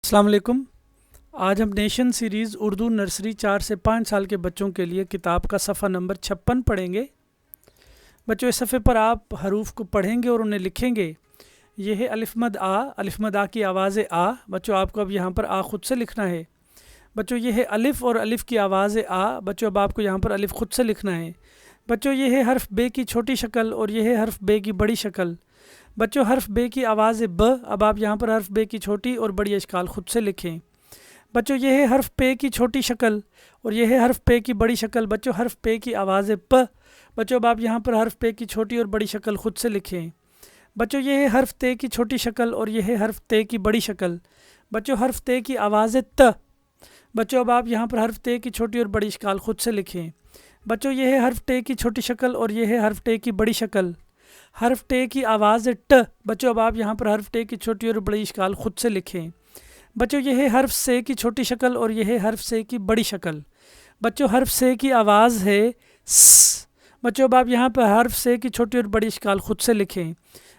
अस्सलाम वालेकुम। आज हम नेशन सीरीज़ उर्दू नर्सरी 4 से 5 साल के बच्चों के लिए किताब का सफ़ा नंबर 56 पढ़ेंगे। बच्चों, इस सफ़े पर आप हरूफ को पढ़ेंगे और उन्हें लिखेंगे। ये है अलिफ़ मद आ की आवाज़ आ। बच्चों, आपको अब यहाँ पर आ ख़ुद से लिखना है। बच्चों, ये है अलिफ़ और अलिफ़ की आवाज़ आ। बच्चों, अब आपको यहाँ पर अलिफ़ ख़ुद से लिखना है। बच्चों, ये है हर्फ बे की छोटी शक्ल और ये है हर्फ बे की बड़ी शक्ल। बच्चों, हर्फ बे की आवाज़ ब। अब आप यहाँ पर हर्फ बे की छोटी और बड़ी अशकाल ख़ुद से लिखें। बच्चों, ये है हर्फ पे की छोटी शक्ल और ये है हर्फ पे की बड़ी शक्ल। बच्चों, हर्फ पे की आवाज़ प। बच्चों, अब आप यहाँ पर हर्फ पे की छोटी और बड़ी शक्ल ख़ुद से लिखें। बच्चों, ये है हर्फ ते की छोटी शक्ल और ये है हर्फ ते की बड़ी शक्ल। बच्चों, हर्फ ते की आवाज़ त। बच्चों, अब आप यहाँ पर हर्फ ते की छोटी और बड़ी शक्ल ख़ुद से लिखें। बच्चों, ये है हर्फ टे की छोटी शक्ल और ये है हर्फ टे की बड़ी शक्ल। हर्फ टे की आवाज़ ट। बच्चों, अब आप यहाँ पर हर्फ टे की छोटी और बड़ी शक्ल ख़ुद से लिखें। बच्चों, यह है हर्फ से की छोटी शक्ल और यह है हर्फ से की बड़ी शक्ल। बच्चों, हर्फ से की आवाज़ है स। बच्चों, अब आप यहाँ पर हर्फ से की छोटी और बड़ी शक्ल ख़ुद से लिखें।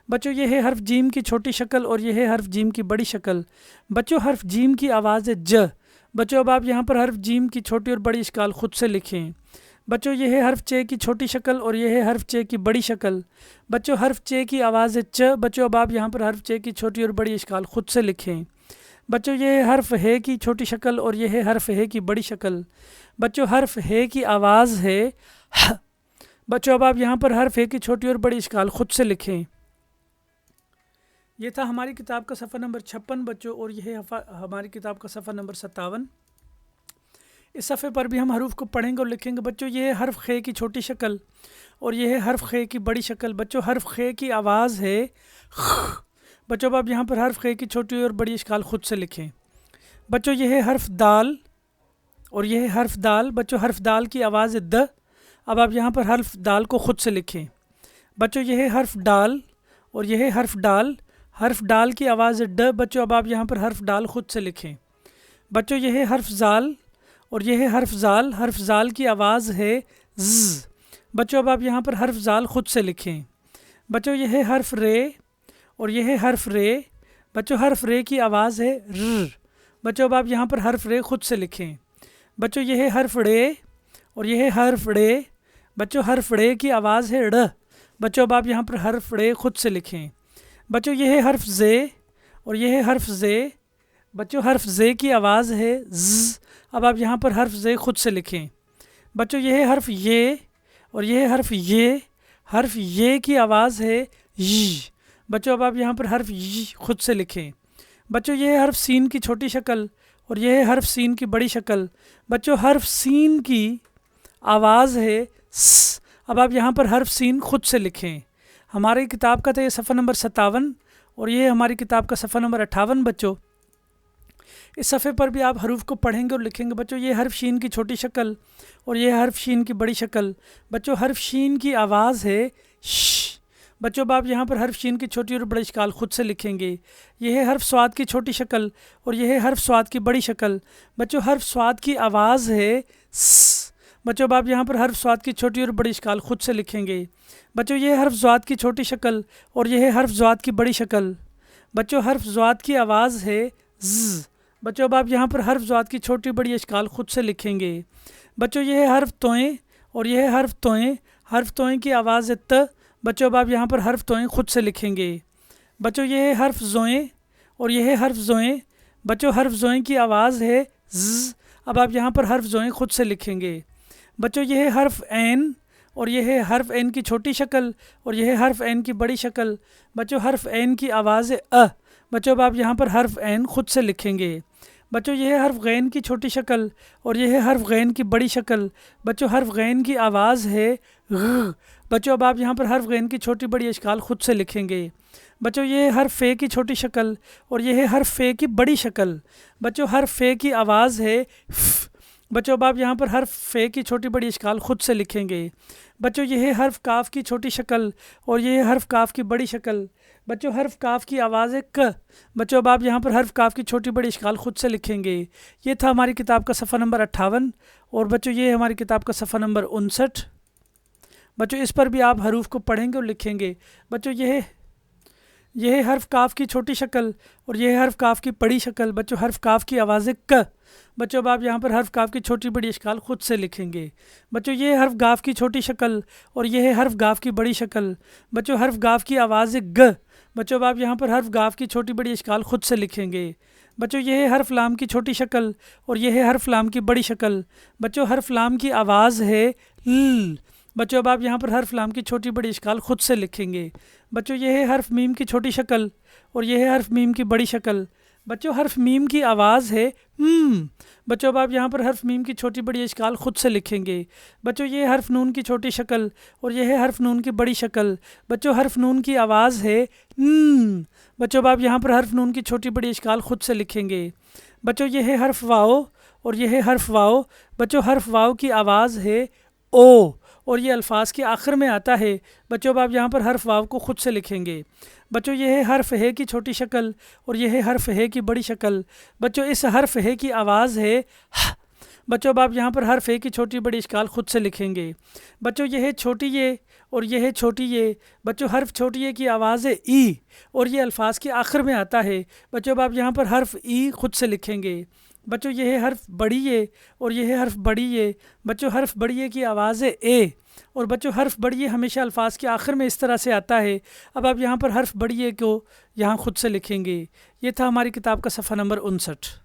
बच्चों, यह है हर्फ जीम की छोटी शक्ल और यह है हर्फ जीम की बड़ी शक्ल। बच्चों, हर्फ जीम की आवाज़ है ज। बच्चों, अब आप यहाँ पर हर्फ जीम की छोटी और बड़ी शक्ल ख़ुद से लिखें। बच्चों, यह है हर्फ चे की छोटी शक्ल और यह है हर्फ चे की बड़ी शक्ल। बच्चों, हर्फ चे की आवाज़ है च। बच्चों, अब आप यहाँ पर हर्फ चे की छोटी और बड़ी शक्ल ख़ुद से लिखें। बच्चों, यह है हर्फ है की छोटी शक्ल और यह है हर्फ है की बड़ी शक्ल। बच्चों, हर्फ है की आवाज़ है ह। बच्चों, अब आप यहाँ पर हर्फ है की छोटी और बड़ी शक्ल ख़ुद से लिखें। यह था हमारी किताब का सफ़ा नंबर 56 बच्चों, और यह है हमारी किताब का सफ़ा नंबर 57। इस सफ़े पर भी हम हरूफ को पढ़ेंगे और लिखेंगे। बच्चों, ये है हर्फ खे की छोटी शक्ल और ये है हर्फ खे की बड़ी शक्ल। बच्चों, हर्फ खे की आवाज़ है ख। बच्चों, अब आप यहाँ पर हर्फ खे की छोटी और बड़ी शक्ल ख़ुद से लिखें। बच्चों, ये है हर्फ दाल और ये है हर्फ दाल। बच्चों, हर्फ दाल की आवाज़ है द। अब आप यहाँ पर हर्फ दाल को ख़ुद से लिखें। बच्चों, ये है हर्फ डाल और ये है हर्फ डाल। हर्फ डाल की आवाज़ है ड। बच्चों, अब आप यहाँ पर हर्फ डाल ख़ुद से लिखें। बच्चों, ये है हर्फ जाल और यह है हर्फ जाल। हर्फ जाल की आवाज़ है ज़। बच्चों, अब आप यहाँ पर हर्फ जाल ख़ुद से लिखें। बच्चों, यह है हर्फ रे और यह है हर्फ रे। बच्चों, हर्फ रे की आवाज़ है र। बच्चों, अब आप यहाँ पर हर्फ रे ख़ुद से लिखें। बच्चों, यह है हर्फ रे और यह है हर्फ रे। बच्चों, हर्फ रे की आवाज़ है ड़। बच्चों, अब आप यहाँ पर हर्फ रे ख़ुद से लिखें। बच्चों, यह है हर्फ जे और यह है हर्फ जे। बच्चों, हर्फ जे की आवाज़ है ज़। अब आप यहाँ पर हर्फ जे ख़ुद से लिखें। बच्चों, यह है हर्फ ये और यह है हर्फ ये। हर्फ ये की आवाज़ है य। बच्चों, अब आप यहाँ पर हर्फ य ख़ुद से लिखें। बच्चों, यह है हर्फ सीन की छोटी शक्ल और यह है हर्फ सीन की बड़ी शक्ल। बच्चों, हर्फ सीन की आवाज़ है स। अब आप यहाँ पर हर्फ सीन ख़ुद से लिखें। हमारी किताब का था ये सफ़ा नंबर 57 और ये है हमारी किताब का सफ़ा नंबर 58 बच्चों। इस सफ़े पर भी आप हरूफ को पढ़ेंगे और लिखेंगे। बच्चों, ये हर्फ शीन की छोटी शक्ल और ये हर्फ शीन की बड़ी शक्ल। बच्चों, हर्फ शीन की आवाज़ है श। बच्चों, अब आप यहाँ पर हर्फ शीन की छोटी और बड़ी शक्ल ख़ुद से लिखेंगे। यह है हर्फ स्वाद की छोटी शक्ल और यह है हर्फ स्वाद की बड़ी शक्ल। बच्चों, हर्फ स्वाद की आवाज़ है स। बच्चों, अब आप यहाँ पर हर्फ स्वाद की छोटी और बड़ी शक्ल ख़ुद से लिखेंगे। बच्चों, यह है हर्फ ज़्वाद की छोटी शक्ल और यह है हर्फ ज़्वाद की बड़ी शक्ल। बच्चों, हर्फ ज़्वाद की आवाज़ है ज़। बच्चों, अब आप यहाँ पर हर्फ ज़्वाद की छोटी बड़ी अशकाल ख़ुद से लिखेंगे। बच्चों, यह है हर्फ तोएँ और यह है हर्फ तोएँ। हर्फ तोएँ की आवाज़ है त। बच्चों, अब आप यहाँ पर हर्फ तोएँ ख़ुद से लिखेंगे। बच्चों, यह है हर्फ ज़ोएँ और यह है हर्फ ज़ोएँ। बच्चों, हर्फ ज़ोएँ की आवाज़ है ज़। अब आप यहाँ पर हर्फ ज़ोएँ ख़ुद से लिखेंगे। बच्चों, यह है हर्फ ऐन और यह है हर्फ ऐन की छोटी शक्ल और यह है हर्फ ऐन की बड़ी शक्ल। बच्चों, हर्फ ऐन की आवाज़ है अ। बच्चों, अब आप यहाँ पर हर्फ ऐन ख़ुद से लिखेंगे। बच्चों, यह है हर्फ गैन की छोटी शक्ल और यह है हर्फ गैन की बड़ी शक्ल। बच्चों, हर्फ गैन की आवाज़ है ग। बच्चों, अब आप यहाँ पर हर्फ गैन की छोटी बड़ी अशकाल ख़ुद से लिखेंगे। बच्चों, यह है हर्फ फ़े की छोटी शक्ल और यह है हर्फ फ़े की बड़ी शक्ल। बच्चों, हर्फ फ़े की आवाज़ है फ। बच्चों, अब आप यहाँ पर हर्फ फ़े की छोटी बड़ी अशकाल ख़ुद से लिखेंगे। बच्चों, यह है हर्फ काफ की छोटी शक्ल और यह है हर्फ काफ की बड़ी शक्ल। बच्चों, हर्फ काफ की आवाज़ है क। बच्चों, अब आप यहाँ पर हर्फ काफ की छोटी बड़ी अशकाल ख़ुद से लिखेंगे। ये था हमारी किताब का सफ़ा नंबर 58 और बच्चों, ये है हमारी किताब का सफ़ा नंबर 59। बच्चों, इस पर भी आप हरूफ को पढ़ेंगे और लिखेंगे। बच्चों, یہ ہے حرف کاف کی چھوٹی شکل اور یہ ہے حرف کاف کی بڑی شکل۔ بچوں حرف کاف کی آواز ہے ک۔ بچوں اب آپ یہاں پر حرف کاف کی چھوٹی بڑی اشکال خود سے لکھیں گے۔ بچوں یہ ہے حرف گاف کی چھوٹی شکل اور یہ ہے حرف گاف کی بڑی شکل۔ بچوں حرف گاف کی آواز ہے گ۔ بچوں اب آپ یہاں پر حرف گاف کی چھوٹی بڑی اشکال خود سے لکھیں گے۔ بچوں یہ ہے حرف لام کی چھوٹی شکل اور یہ ہے حرف لام کی بڑی شکل۔ بچوں حرف لام کی آواز ہے ل۔ بچوں اب آپ یہاں پر حرف لام کی چھوٹی بڑی اشکال خود سے لکھیں گے۔ بچوں یہ ہے حرف میم کی چھوٹی شکل اور یہ ہے حرف میم کی بڑی شکل۔ بچوں حرف میم کی آواز ہے م۔ بچوں اب آپ یہاں پر حرف میم کی چھوٹی بڑی اشکال خود سے لکھیں گے۔ بچوں یہ حرف نون کی چھوٹی شکل اور یہ ہے حرف نون کی بڑی شکل۔ بچوں حرف نون کی آواز ہے ن۔ بچوں اب آپ یہاں پر حرف نون کی چھوٹی بڑی اشکال خود سے لکھیں گے۔ بچوں یہ ہے حرف واؤ اور یہ ہے حرف واؤ۔ بچوں حرف واؤ کی آواز ہے او اور یہ الفاظ کے آخر میں آتا ہے۔ بچوں اب آپ یہاں پر حرف واو کو خود سے لکھیں گے۔ بچوں یہ ہے حرف ہے کی چھوٹی شکل اور یہ ہے حرف ہے کی بڑی شکل۔ بچوں اس حرف ہے کی آواز ہے ہ۔ بچوں اب آپ یہاں پر حرف ہے کی چھوٹی بڑی اشکال خود سے لکھیں گے۔ بچوں یہ ہے چھوٹی یہ اور یہ ہے چھوٹی یہ۔ بچوں حرف چھوٹی یہ کی آواز ہے ای اور یہ الفاظ کے آخر میں آتا ہے۔ بچوں اب آپ یہاں پر حرف ای خود سے لکھیں گے۔ بچوں یہ ہے حرف بڑی یہ اور یہ ہے حرف بڑی یہ۔ بچوں حرف بڑی یہ کی آواز ہے اے اور بچوں حرف بڑی یہ ہمیشہ الفاظ کے آخر میں اس طرح سے آتا ہے۔ اب آپ یہاں پر حرف بڑی یہ کو یہاں خود سے لکھیں گے۔ یہ تھا ہماری کتاب کا صفحہ نمبر 59۔